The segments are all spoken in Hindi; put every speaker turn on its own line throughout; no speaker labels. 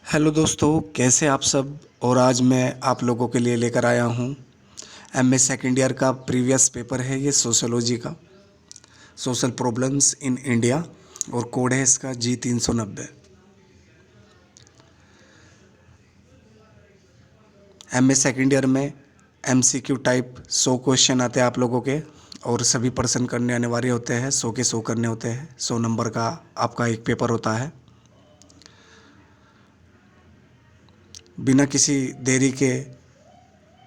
हेलो दोस्तों, कैसे आप सब। और आज मैं आप लोगों के लिए लेकर आया हूँ एमए सेकेंड ईयर का प्रीवियस पेपर है ये सोशियोलॉजी का, सोशल प्रॉब्लम्स इन इंडिया, और कोड है इसका G390। एमए सेकेंड ईयर में एमसीक्यू टाइप 100 क्वेश्चन आते हैं आप लोगों के, और सभी पर्सन करने अनिवार्य होते हैं। 100 के 100 करने होते हैं। 100 नंबर का आपका एक पेपर होता है। बिना किसी देरी के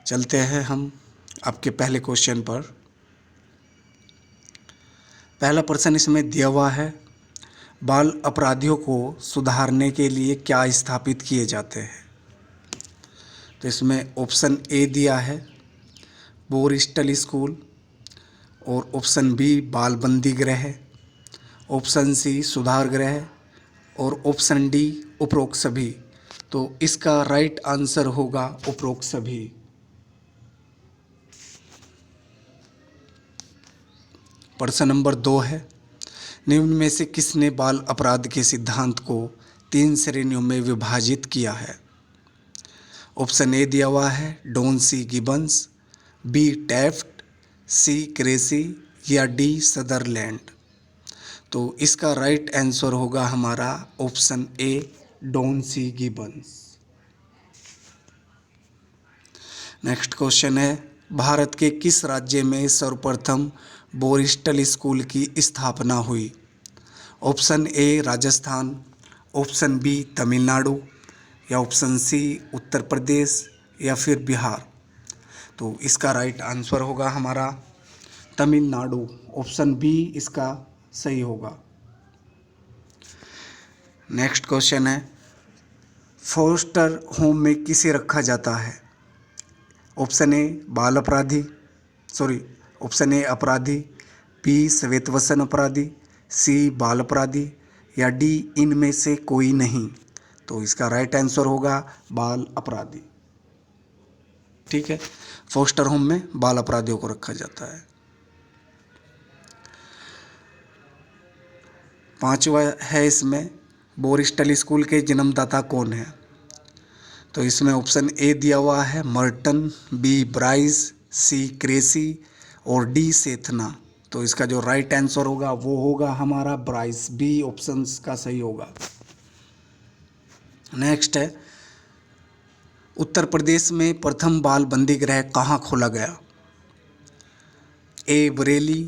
चलते हैं हम आपके पहले क्वेश्चन पर। पहला प्रश्न इसमें दिया हुआ है, बाल अपराधियों को सुधारने के लिए क्या स्थापित किए जाते हैं। तो इसमें ऑप्शन ए दिया है बोरिस्टल स्कूल, और ऑप्शन बी बाल बंदी गृह, ऑप्शन सी सुधार गृह, और ऑप्शन डी उपरोक्त सभी। तो इसका राइट आंसर होगा उपरोक्त सभी। प्रश्न नंबर 2 है, निम्न में से किसने बाल अपराध के सिद्धांत को 3 श्रेणियों में विभाजित किया है। ऑप्शन ए दिया हुआ है Don C Gibbons, B Taft, C Cressey, या डी सदरलैंड। तो इसका राइट आंसर होगा हमारा option A Don C Gibbons. Next question है, भारत के किस राज्य में सर्वप्रथम बोरिस्टल स्कूल की स्थापना हुई। Option A Rajasthan, option B Tamil Nadu, या ऑप्शन सी उत्तर प्रदेश, या फिर बिहार। तो इसका राइट आंसर होगा हमारा तमिलनाडु। ऑप्शन बी इसका सही होगा। नेक्स्ट क्वेश्चन है, फोस्टर होम में किसे रखा जाता है। ऑप्शन ए बाल अपराधी, ऑप्शन ए अपराधी, बी श्वेतवसन अपराधी, सी बाल अपराधी, या डी इनमें से कोई नहीं। तो इसका राइट आंसर होगा बाल अपराधी। ठीक है, फोस्टर होम में बाल अपराधियों को रखा जाता है। पांचवा है इसमें, बोरिस्टल स्कूल के जन्मदाता कौन है। तो इसमें ऑप्शन ए दिया हुआ है मर्टन, बी ब्राइस, सी क्रेसी, और डी सेथना। तो इसका जो राइट आंसर होगा वो होगा हमारा ब्राइस। बी ऑप्शन का सही होगा। नेक्स्ट है, उत्तर प्रदेश में प्रथम बाल बंदी गृह कहाँ खोला गया। ए बरेली,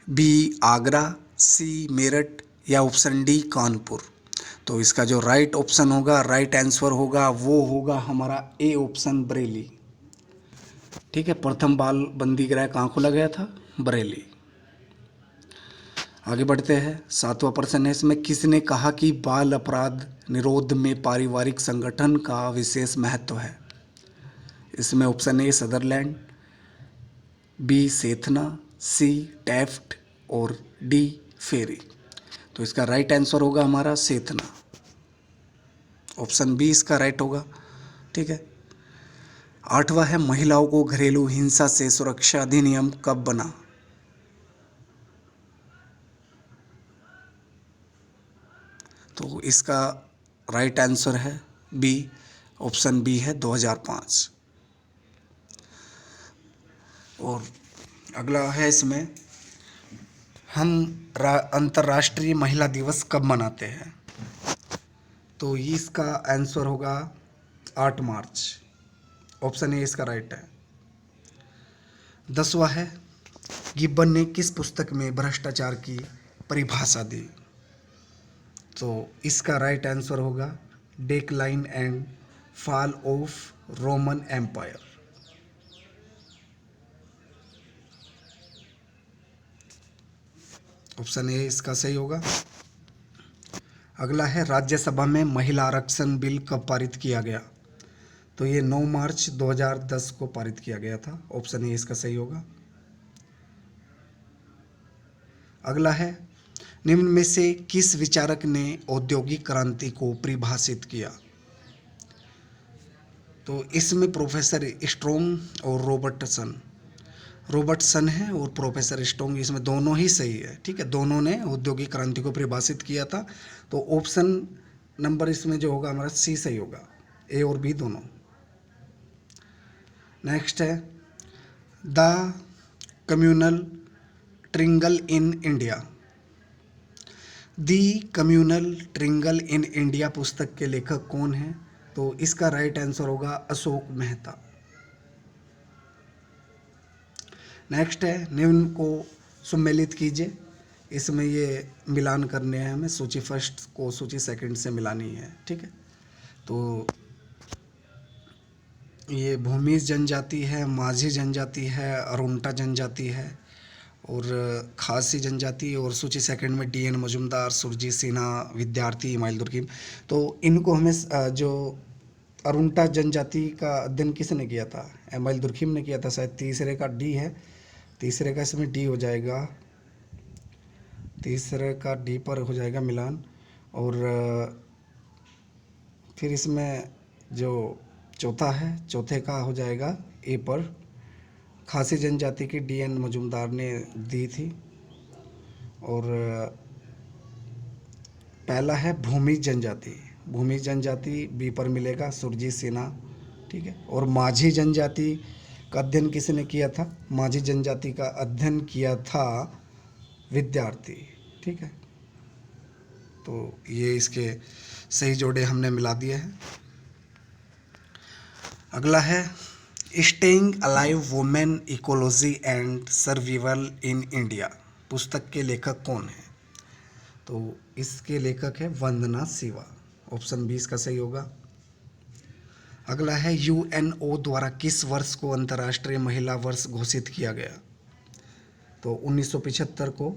बी आगरा, सी मेरठ, या ऑप्शन डी कानपुर। तो इसका जो राइट ऑप्शन होगा, राइट आंसर होगा वो होगा हमारा ए ऑप्शन बरेली। ठीक है, प्रथम बाल बंदी गृह कहाँ खोला गया था, बरेली। आगे बढ़ते हैं। 7वां प्रश्न है इसमें, किसने कहा कि बाल अपराध निरोध में पारिवारिक संगठन का विशेष महत्व है। इसमें option A Sutherland, B Sethna, C Taft, और डी फेरी। तो इसका राइट आंसर होगा हमारा सेथना। ऑप्शन बी इसका राइट होगा। ठीक है। 8वां है, महिलाओं को घरेलू हिंसा से सुरक्षा अधिनियम कब बना। तो इसका राइट आंसर है बी, ऑप्शन बी है 2005। और अगला है इसमें, हम अंतर्राष्ट्रीय महिला दिवस कब मनाते हैं। तो इसका आंसर होगा 8 मार्च। ऑप्शन ए इसका राइट है। 10वां है, गिब्बन ने किस पुस्तक में भ्रष्टाचार की परिभाषा दी। तो इसका राइट आंसर होगा decline and fall of Roman empire. Option A इसका सही होगा। अगला है, राज्यसभा में महिला आरक्षण बिल कब पारित किया गया। तो ये 9 मार्च 2010 को पारित किया गया था। ऑप्शन ए इसका सही होगा। अगला है, निम्न में से किस विचारक ने औद्योगिक क्रांति को परिभाषित किया। तो इसमें प्रोफेसर स्ट्रोंग और रॉबर्टसन है, और प्रोफेसर स्ट्रोंग, इसमें दोनों ही सही है। ठीक है, दोनों ने औद्योगिक क्रांति को परिभाषित किया था। तो ऑप्शन नंबर इसमें जो होगा हमारा सी सही होगा, ए और बी दोनों। नेक्स्ट है the communal triangle in India. The communal triangle in India पुस्तक के लेखक कौन हैं? तो इसका राइट आंसर होगा अशोक मेहता। नेक्स्ट है निम्न को सम्मिलित कीजिए। इसमें ये मिलान करने हैं हमें, सूची फर्स्ट को सूची सेकंड से मिलानी है, ठीक है। तो ये भूमिज जनजाति है, माझी जनजाति है, अरुंटा जनजाति है और खासी जनजाति, और सूची सेकंड में डी एन मजुमदार, सुरजीत सिन्हा, विद्यार्थी, इमाइल दुर्कीम। तो इनको हमें जो अरुंटा जनजाति का अध्ययन किसने किया था? इमाइल दुर्कीम ने किया था शायद। तीसरे का डी है, तीसरे का इसमें डी हो जाएगा, तीसरे का डी पर हो जाएगा मिलान। और फिर इसमें जो चौथा है, चौथे का हो जाएगा ए पर, खासी जनजाति की डी एन मजुमदार ने दी थी। और पहला है भूमि जनजाति, भूमि जनजाति बी पर मिलेगा, सुरजीत सिन्हा, ठीक है। और माझी जनजाति का अध्ययन किसने किया था? माझी जनजाति का अध्ययन किया था विद्यार्थी, ठीक है। तो ये इसके सही जोड़े हमने मिला दिए हैं। अगला है staying alive women ecology and survival in India पुस्तक के लेखक कौन है? तो इसके लेखक है वंदना शिवा, ऑप्शन 20 का सही होगा। अगला है यूएनओ द्वारा किस वर्ष को अंतर्राष्ट्रीय महिला वर्ष घोषित किया गया? तो 1975 को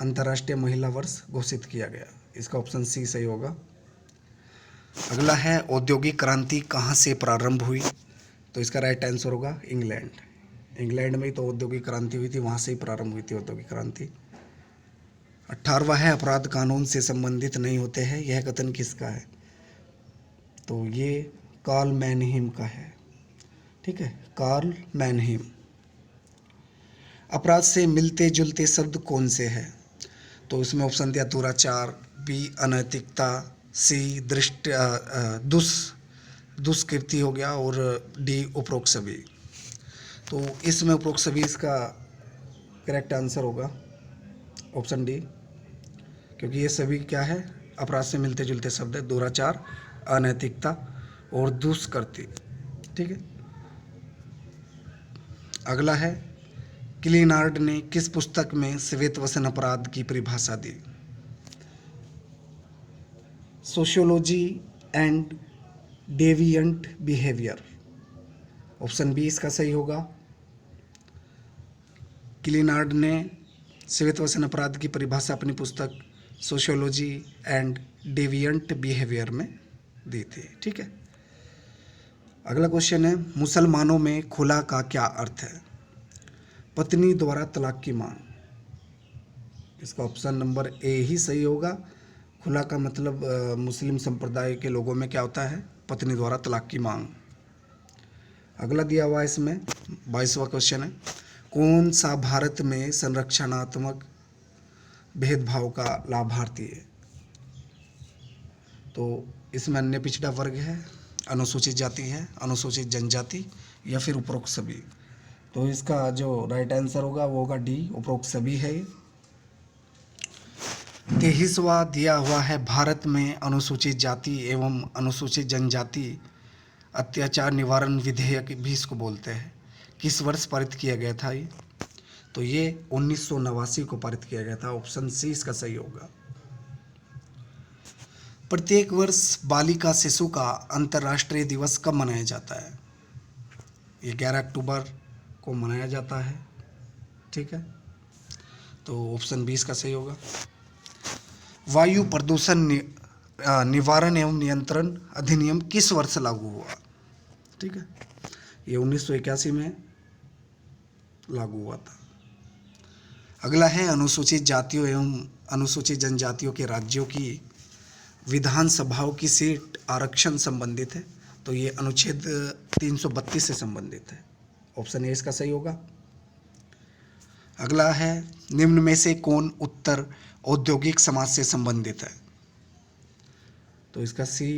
अंतर्राष्ट्रीय महिला वर्ष घोषित किया गया, इसका ऑप्शन सी सही होगा। अगला है औद्योगिक क्रांति कहाँ से प्रारंभ हुई? तो इसका राइट आंसर होगा इंग्लैंड। इंग्लैंड में ही तो औद्योगिक क्रांति हुई थी, वहाँ से ही प्रारंभ हुई थी औद्योगिक क्रांति। 18वां है अपराध कानून से संबंधित नहीं होते हैं, यह कथन किसका है? तो ये कार्ल मैनहीम का है, ठीक है, कार्ल मैनहीम। अपराध से मिलते जुलते शब्द कौन से हैं? तो इसमें ऑप्शन दिया दुराचार, बी अनैतिकता, सी दुष्कृति हो गया, और डी उपरोक्त सभी। तो इसमें उपरोक्त सभी इसका करेक्ट आंसर होगा ऑप्शन डी, क्योंकि ये सभी क्या है? अपराध से मिलते जुलते शब्द है, दुराचार, अनैतिकता और दुष्कृति, ठीक है। अगला है किलिनार्ड ने किस पुस्तक में श्वेतवसन अपराध की परिभाषा दी? Sociology and deviant behaviour, option B इसका सही होगा। किलिनार्ड ने श्वेतवसन अपराध की परिभाषा अपनी पुस्तक सोशियोलॉजी एंड डेविएंट बिहेवियर में दी थी, ठीक है। अगला क्वेश्चन है मुसलमानों में खुला का क्या अर्थ है? पत्नी द्वारा तलाक की मांग, इसका ऑप्शन नंबर ए ही सही होगा। खुला का मतलब मुस्लिम संप्रदाय के लोगों में क्या होता है? पत्नी द्वारा तलाक की मांग। अगला दिया हुआ इसमें 22वां क्वेश्चन है कौन सा भारत में संरक्षणात्मक भेदभाव का लाभार्थी है? तो इसमें अन्य पिछड़ा वर्ग है, अनुसूचित जाति है, अनुसूचित जनजाति या फिर उपरोक्त सभी। तो इसका जो राइट आंसर होगा वो होगा डी, उपरोक्त सभी है। 23वां दिया हुआ है भारत में अनुसूचित जाति एवं अनुसूचित जनजाति अत्याचार निवारण विधेयक भी इसको बोलते हैं, किस वर्ष पारित किया गया था ये? तो ये 1989 को पारित किया गया था, ऑप्शन सी इसका सही होगा। प्रत्येक वर्ष बालिका शिशु का अंतर्राष्ट्रीय दिवस कब मनाया जाता है? ये 11 अक्टूबर को मनाया जाता है, ठीक है। तो ऑप्शन 20 का सही होगा। वायु प्रदूषण निवारण एवं नियंत्रण अधिनियम किस वर्ष लागू हुआ? ठीक है, ये 1981 में लागू हुआ था। अगला है अनुसूचित जातियों एवं अनुसूचित जनजातियों के राज्यों की विधानसभाओं की सीट आरक्षण संबंधित है, तो ये अनुच्छेद 332 से संबंधित है, ऑप्शन ए इसका सही होगा। अगला है निम्न में से कौन उत्तर औद्योगिक समाज से संबंधित है? तो इसका सी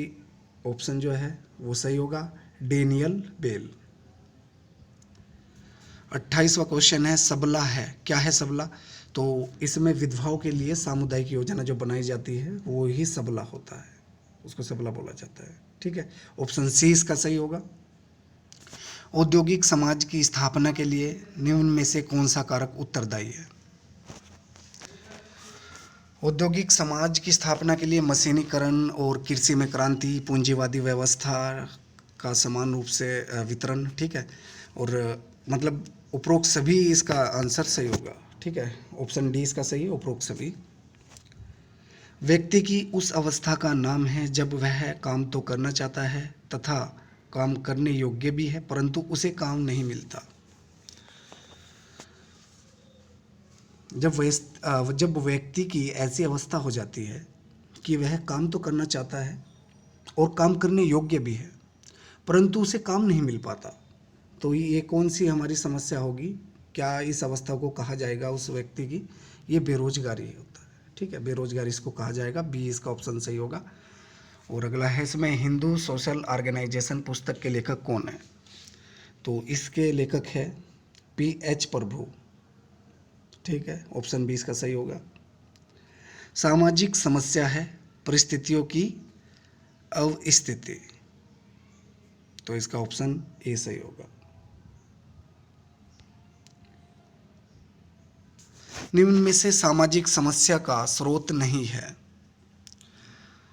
ऑप्शन जो है वो सही होगा, डेनियल बेल। 28वां क्वेश्चन है, सबला है, क्या है सबला? तो इसमें विधवाओं के लिए सामुदायिक योजना जो बनाई जाती है वो ही सबला होता है, उसको सबला बोला जाता है। ठीक है, ऑप्शन सी इसका सही होगा। औद्योगिक समाज की स्थापना के लिए निम्न में से कौन सा कारक उत्तरदायी है? औद्योगिक समाज की स्थापना के लिए मशीनीकरण और कृषि में क्रांति, पूंजीवादी व्यवस्था का समान रूप से वितरण। ठीक है, और मतलब उपरोक्त सभी इसका आंसर सही होगा। ठीक है, ऑप्शन डी इसका सही है, उपरोक्त सभी। व्यक्ति की उस अवस्था का नाम है जब वह काम तो करना चाहता है तथा काम करने योग्य भी है, परंतु उसे काम नहीं मिलता। जब व्यक्ति की ऐसी अवस्था हो जाती है कि वह काम तो करना चाहता है और काम करने योग्य भी है, परंतु उसे काम नहीं मिल पाता, तो ये कौन सी हमारी समस्या होगी? क्या इस अवस्था को कहा जाएगा उस व्यक्ति की? ये बेरोजगारी होता है। ठीक है, बेरोजगारी इसको कहा जाएगा, बी इसका ऑप्शन सही होगा। और अगला है इसमें, हिंदू सोशल ऑर्गेनाइजेशन पुस्तक के लेखक कौन है? तो इसके लेखक है पी.एच. प्रभु। ठीक है, ऑप्शन बी इसका सही होगा। सामाजिक समस्या है परिस्थितियों की अवस्थिति, तो इसका ऑप्शन ए सही होगा। निम्न में से सामाजिक समस्या का स्रोत नहीं है।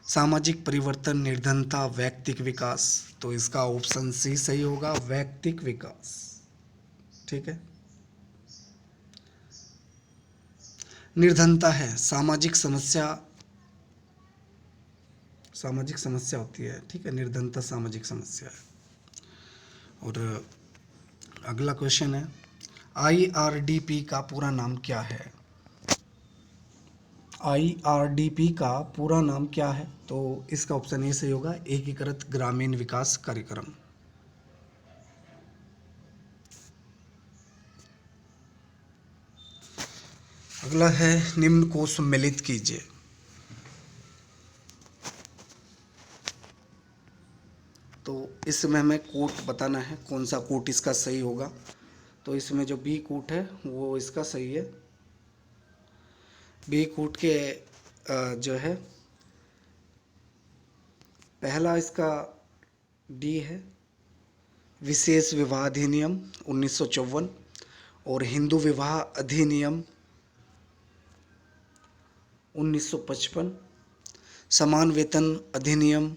सामाजिक परिवर्तन, निर्धनता, व्यक्तिक विकास, तो इसका ऑप्शन सी सही होगा, व्यक्तिक विकास। ठीक है, निर्धनता है सामाजिक समस्या, सामाजिक समस्या होती है। ठीक है, निर्धनता सामाजिक समस्या है। और अगला क्वेश्चन है, आईआरडीपी का पूरा नाम क्या है? आईआरडीपी का पूरा नाम क्या है? तो इसका ऑप्शन ए सही होगा, एकीकृत ग्रामीण विकास कार्यक्रम। अगला है, निम्न को सम्मिलित कीजिए। तो इसमें हमें कोट बताना है, कौन सा कोट इसका सही होगा। तो इसमें जो बी कोट है वो इसका सही है। बी कोट के जो है पहला इसका डी है, विशेष विवाह अधिनियम 1954 और हिंदू विवाह अधिनियम 1955, समान वेतन अधिनियम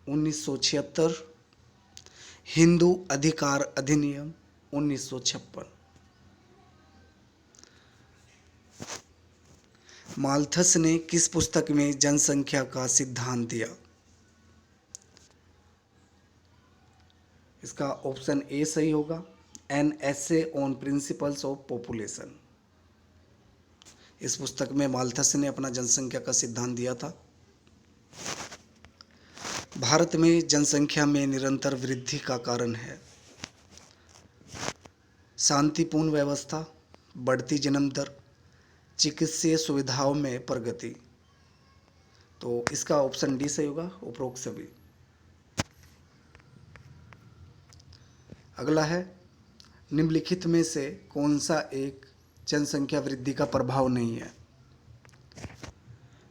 1976, हिंदू अधिकार अधिनियम 1956। माल्थस ने किस पुस्तक में जनसंख्या का सिद्धांत दिया? इसका ऑप्शन ए सही होगा, an essay on principles of population. इस पुस्तक में माल्थस ने अपना जनसंख्या का सिद्धांत दिया था। भारत में जनसंख्या में निरंतर वृद्धि का कारण है शांतिपूर्ण व्यवस्था, बढ़ती जन्म दर, चिकित्सीय सुविधाओं में प्रगति। तो इसका ऑप्शन डी सही होगा, उपरोक्त सभी। अगला है, निम्नलिखित में से कौन सा एक जनसंख्या वृद्धि का प्रभाव नहीं है?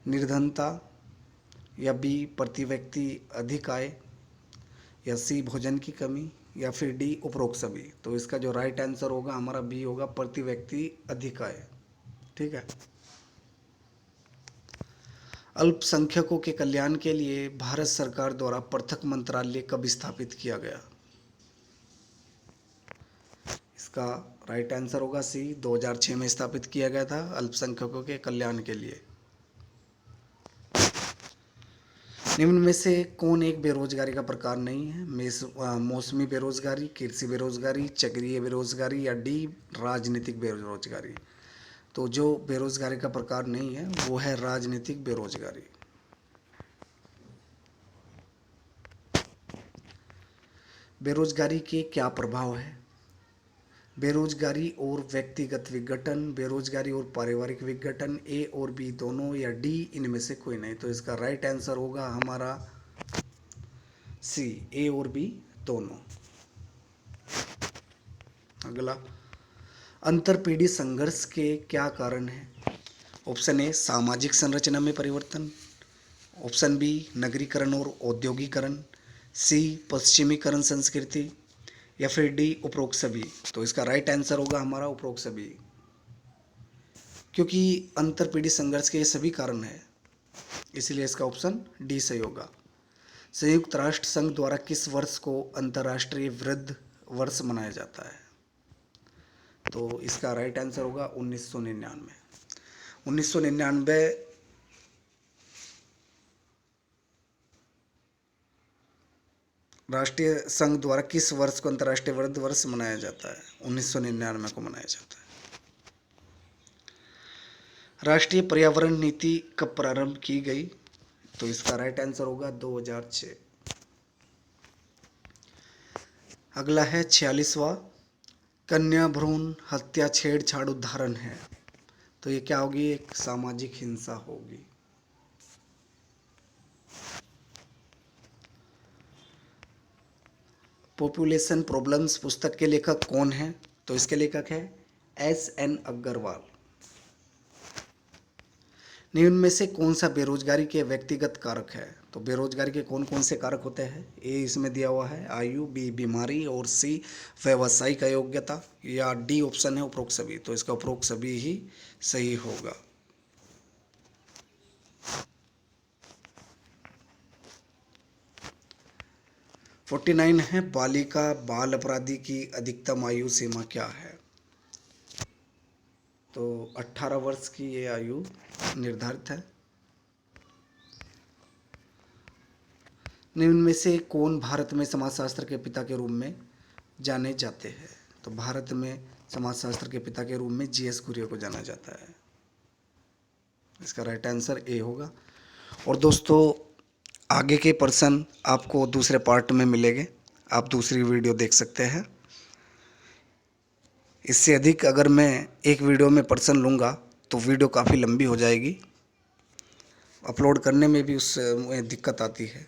निर्धनता, या बी प्रति व्यक्ति अधिक आय, या सी भोजन की कमी, या फिर डी उपरोक्त सभी। तो इसका जो राइट आंसर होगा हमारा बी होगा, प्रति व्यक्ति अधिक आय। ठीक है, अल्पसंख्यकों के कल्याण के लिए भारत सरकार द्वारा पृथक मंत्रालय कब स्थापित किया गया? इसका राइट आंसर होगा सी, 2006 में स्थापित किया गया था अल्पसंख्यकों के कल्याण के लिए। निम्न में से कौन एक बेरोजगारी का प्रकार नहीं है? मौसमी बेरोजगारी, कृषि बेरोजगारी, चक्रीय बेरोजगारी, या डी राजनीतिक बेरोजगारी। तो जो बेरोजगारी का प्रकार नहीं है वो है राजनीतिक बेरोजगारी। बेरोजगारी के क्या प्रभाव है? बेरोजगारी और व्यक्तिगत विघटन, बेरोजगारी और पारिवारिक विघटन, ए और बी दोनों या डी इनमें से कोई नहीं। तो इसका राइट आंसर होगा हमारा सी, ए और बी दोनों। अगला, अंतरपीढ़ी संघर्ष के क्या कारण हैं? ऑप्शन ए सामाजिक संरचना में परिवर्तन, ऑप्शन बी नगरीकरण और औद्योगिकरण, सी पश्चिमीकरण संस्कृति, या फिर डी उपरोक्त सभी। तो इसका राइट आंसर होगा हमारा उपरोक्त सभी, क्योंकि अंतरपीढ़ी संघर्ष के ये सभी कारण है, इसलिए इसका ऑप्शन डी सही होगा। संयुक्त राष्ट्र संघ द्वारा किस वर्ष को अंतर्राष्ट्रीय वृद्ध वर्ष मनाया जाता है? तो इसका राइट आंसर होगा 1999। 1999 राष्ट्रीय संघ द्वारा किस वर्ष को अंतर्राष्ट्रीय वृद्ध वर्ष मनाया जाता है? 1999 को मनाया जाता है। राष्ट्रीय पर्यावरण नीति कब प्रारंभ की गई? तो इसका राइट आंसर होगा 2006। अगला है 46वां, कन्या भ्रूण हत्या छेड़छाड़ उदाहरण है। तो ये क्या होगी? एक सामाजिक हिंसा होगी। पॉपुलेशन प्रॉब्लम्स पुस्तक के लेखक कौन हैं? तो इसके लेखक है S.N. अग्रवाल। निम्न में से कौन सा बेरोजगारी के व्यक्तिगत कारक है? तो बेरोजगारी के कौन कौन से कारक होते हैं? ए इसमें दिया हुआ है आयु, बी बीमारी, और सी व्यावसायिक अयोग्यता, या डी ऑप्शन है उपरोक्त सभी। तो इसका उपरोक्त सभी ही सही होगा। फोर्टी 49 है, बालिका बाल अपराधी की अधिकतम आयु सीमा क्या है? तो 18 वर्ष की ये आयु निर्धारित है। निम्न में से कौन भारत में समाजशास्त्र के पिता के रूप में जाने जाते हैं? तो भारत में समाजशास्त्र के पिता के रूप में G.S. कुरियन को जाना जाता है। इसका राइट आंसर ए होगा। और दोस्तों, आगे के प्रश्न आपको दूसरे पार्ट में मिलेंगे, आप दूसरी वीडियो देख सकते हैं। इससे अधिक अगर मैं एक वीडियो में प्रश्न लूँगा तो वीडियो काफ़ी लंबी हो जाएगी, अपलोड करने में भी उससे दिक्कत आती है।